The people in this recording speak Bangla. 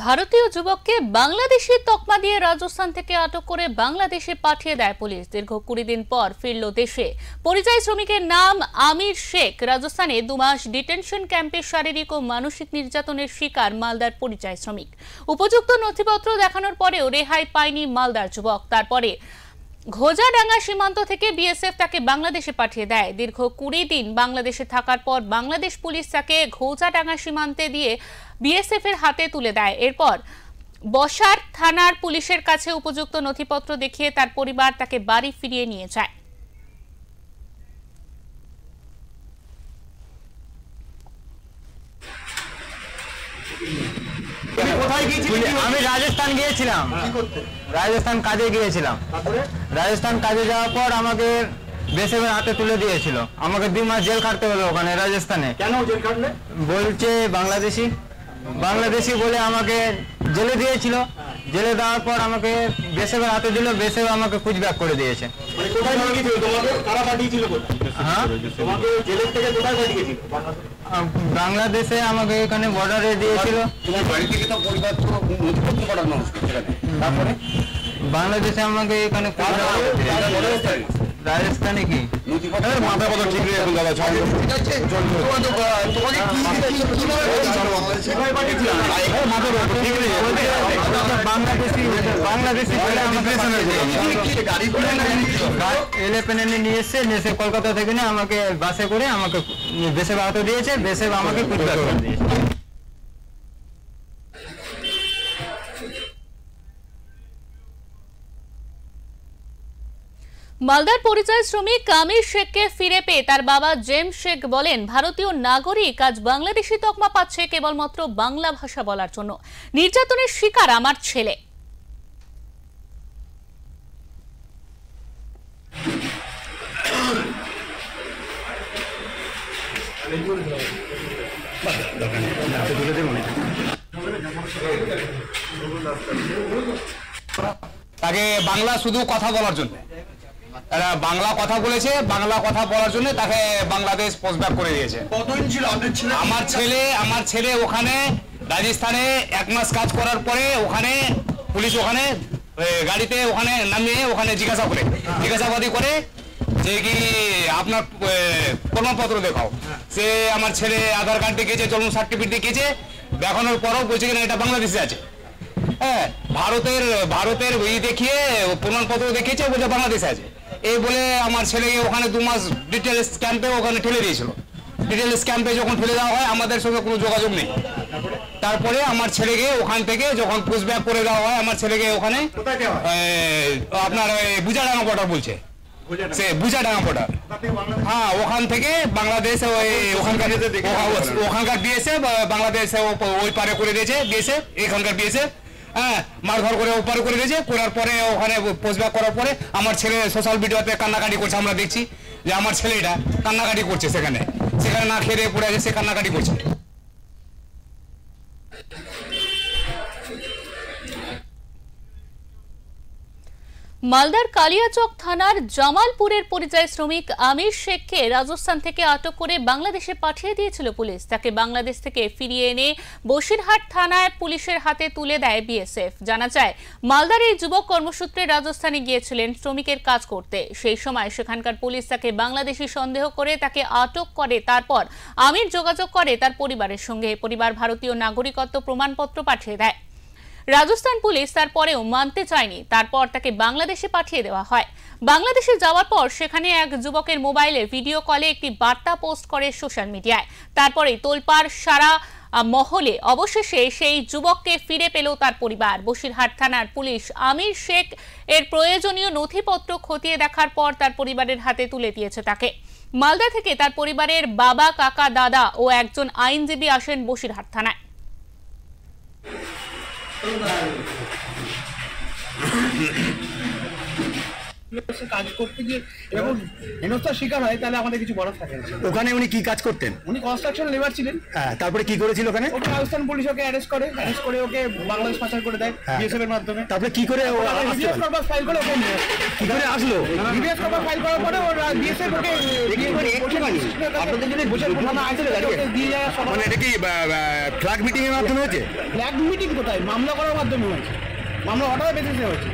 ভারতীয় যুবককে বাংলাদেশি তকমা দিয়ে রাজস্থান থেকে আটক করে বাংলাদেশে পাঠিয়ে দেয় পুলিশ। দীর্ঘ 20 দিন পর ফিরল দেশে। পরিযায়ী শ্রমিকের নাম আমির শেখ। রাজস্থানে 2 মাস ডিটেনশন ক্যাম্পে শারীরিক ও মানসিক নির্যাতনের শিকার মালদার পরিযায়ী শ্রমিক। উপযুক্ত নথিপত্র দেখানোর পরেও রেহাই পায়নি মালদার যুবক। তারপরে ঘোজাডাঙ্গা সীমান্ত থেকে বিএসএফ তাকে বাংলাদেশে পাঠিয়ে দেয়। দীর্ঘ 20 দিন বাংলাদেশে থাকার পর বাংলাদেশ পুলিশ তাকে ঘোজাডাঙ্গা সীমান্তে দিয়ে বিএসএফ এর হাতে তুলে দেয়। এরপর বসার থানার পুলিশের কাছে উপযুক্ত নথিপত্র দেখিয়ে তার পরিবার তাকে বাড়ি ফিরিয়ে নিয়ে যায়। আমি রাজস্থান গিয়েছিলাম, রাজস্থান কাজে গিয়েছিলাম। রাজস্থান কাজে যাওয়ার পর আমাকে বিএসএফের হাতে তুলে দিয়েছিল। আমাকে 2 মাস জেল খাটতে হলো ওখানে রাজস্থানে। কেন জেল খাটলে? বলছে বাংলাদেশি বলে আমাকে জেলে দিয়েছিল। জেলে দেওয়ার পর আমাকে বিএসএফের হাতে দিল। বিএসএফ আমাকে কুচব্যাক করে দিয়েছে। কোথায় পাঠিয়েছিল তোমাকে? কারা পাঠিয়েছিল? হ্যাঁ, তোমাকে জেলের থেকে কোথায় পাঠিয়েছিল? বাংলাদেশে আমাকে এখানে বর্ডারে দিয়েছিল। তোমার বাড়ি থেকে তো পরিবার তো নথিপত্র পাঠানো সেখানে। তারপরে বাংলাদেশে আমাকে এখানে রাজস্থানে কি মাথা কথা ঠিক নেই এখন দাদা। ঠিক আছে, তোমাকে বাংলাদেশি এলেপেনে নিয়ে এসে কলকাতা থেকে নিয়ে আমাকে বাসে করে আমাকে বেসে হাতে দিয়েছে। বেসে আমাকে কুচব্যাক করে দিয়েছে। মালদার পরিযায়ী শ্রমিক আমির শেখকে ফিরে পেয়ে তার বাবা জেমস শেখ বলেন, ভারতীয় নাগরিক আজ বাংলাদেশি তকমা পাচ্ছে কেবলমাত্র বাংলা ভাষা বলার জন্য। নির্যাতনের শিকার আমার ছেলে। তাকে বাংলা শুধু কথা বলার জন্য, এরা বাংলা কথা বলেছে, বাংলা কথা বলার জন্য তাকে বাংলাদেশ পোস্টব্যাক করে দিয়েছে। কতদিন ছিল আপনার ছেলে? আমার ছেলে ওখানে রাজস্থানে 1 মাস কাজ করার পরে ওখানে পুলিশ ওখানে গাড়িতে ওখানে নামিয়ে ওখানে জিজ্ঞাসাবাদি করে যে কি আপনার প্রমাণপত্র দেখাও। সে আমার ছেলে আধার কার্ড দেখিয়েছে, জন্ম সার্টিফিকেট দেখিয়েছে। দেখানোর পরও বলছে কিনা এটা বাংলাদেশে আছে। হ্যাঁ, ভারতের দেখিয়ে প্রমাণপত্র দেখিয়েছে, বলছে বাংলাদেশে আছে। এই বলে আমার ছেলেকে ওখানে 2 মাস ডিটেলস ক্যাম্পে ওখানে ঠেলে দিয়েছিল। ডিটেলস ক্যাম্পে যখন ঠেলে দেওয়া হয় আমাদের সঙ্গে কোনো যোগাযোগ নেই। তারপরে আমার ছেলেকে ওখান থেকে যখন পুশব্যাক করে দেওয়া হয় আমার ছেলেকে ওখানে আপনার বুজাডাঙ্গা বর্ডার বলছে, সে বুজাডাঙ্গা বর্ডার। হ্যাঁ, ওখান থেকে বাংলাদেশে ওখানকার দিয়েছে, বাংলাদেশে ওই পারে করে দিয়েছে বিএসএফ, এখানকার বিএসএফ। হ্যাঁ, মারধর করে ওপারে করে দিয়েছে। করার পরে ওখানে পোস্টব্যাক করার পরে আমার ছেলে সোশ্যাল মিডিয়াতে কান্নাকাটি করছে। আমরা দেখছি যে আমার ছেলেটা কান্নাকাটি করছে, সেখানে না খেয়ে পড়ে আছে, সে কান্নাকাটি করছে। মালদার কালিয়াচক থানার জামালপুরের পরিযায়ী শ্রমিক আমির শেখকে রাজস্থান থেকে আটক করে বাংলাদেশে পাঠিয়ে দিয়েছিল পুলিশ। তাকে বাংলাদেশ থেকে ফিরিয়ে এনে বসিরহাট থানায় পুলিশের হাতে তুলে দেয় বিএসএফ। জানা যায়, মালদার এই যুবক কর্মসূত্রে রাজস্থানে গিয়েছিলেন শ্রমিকের কাজ করতে। সেই সময় সেখানকার পুলিশ তাকে বাংলাদেশি সন্দেহ করে তাকে আটক করে। তারপর আমির যোগাযোগ করে তার পরিবারের সঙ্গে। পরিবার ভারতীয় নাগরিকত্ব প্রমাণপত্র পাঠিয়ে দেয়। রাজস্থান পুলিশ তারপরেও মানতে চায়নি। তারপর তাকে বাংলাদেশে পাঠিয়ে দেওয়া হয়। বাংলাদেশে যাওয়ার পর সেখানে এক যুবকের মোবাইলে ভিডিও কলে একটি বার্তা পোস্ট করে সোশ্যাল মিডিয়ায়। তারপরে তোলপাড় সারা মহলে। অবশেষে সেই যুবককে ফিরে পেল তার পরিবার। বসিরহাট থানার পুলিশ আমির শেখ এর প্রয়োজনীয় নথিপত্র খতিয়ে দেখার পর তার পরিবারের হাতে তুলে দিয়েছে তাকে। মালদা থেকে তার পরিবারের বাবা, কাকা, দাদা ও একজন আইনজীবী আসেন বসিরহাট থানায়। কাজ করতে গিয়ে এবং হেনস্থার শিকার হয় তাহলে আমাদের কিছু বলার থাকে না। ওখানে উনি কি কাজ করতেন? উনি কনস্ট্রাকশন লেবার ছিলেন। হ্যাঁ, তারপরে কি করেছিল ওখানে? ওকে রাজস্থান পুলিশ ওকে অ্যারেস্ট করে ওকে বাংলাদেশ পাচার করে দেয় বিএসএফ এর মাধ্যমে। তারপরে কি করে ও বিএস কর্পাস ফাইল করে ওকে নিয়ে আসে। কি করে আসলো? বিএস কর্পাস ফাইল করার পরে ওর বিএসএফ ওকে আপনাদের জন্য বসে থানা আইছিল ওকে দিয়ে যায়। মানে এটা কি ফ্ল্যাগ মিটিং এর মাধ্যমে হয়েছে? ফ্ল্যাগ মিটিং কোথায়? মামলা করার মাধ্যমে হয়েছে, মামলা অর্ডার বেসিসে হয়েছে।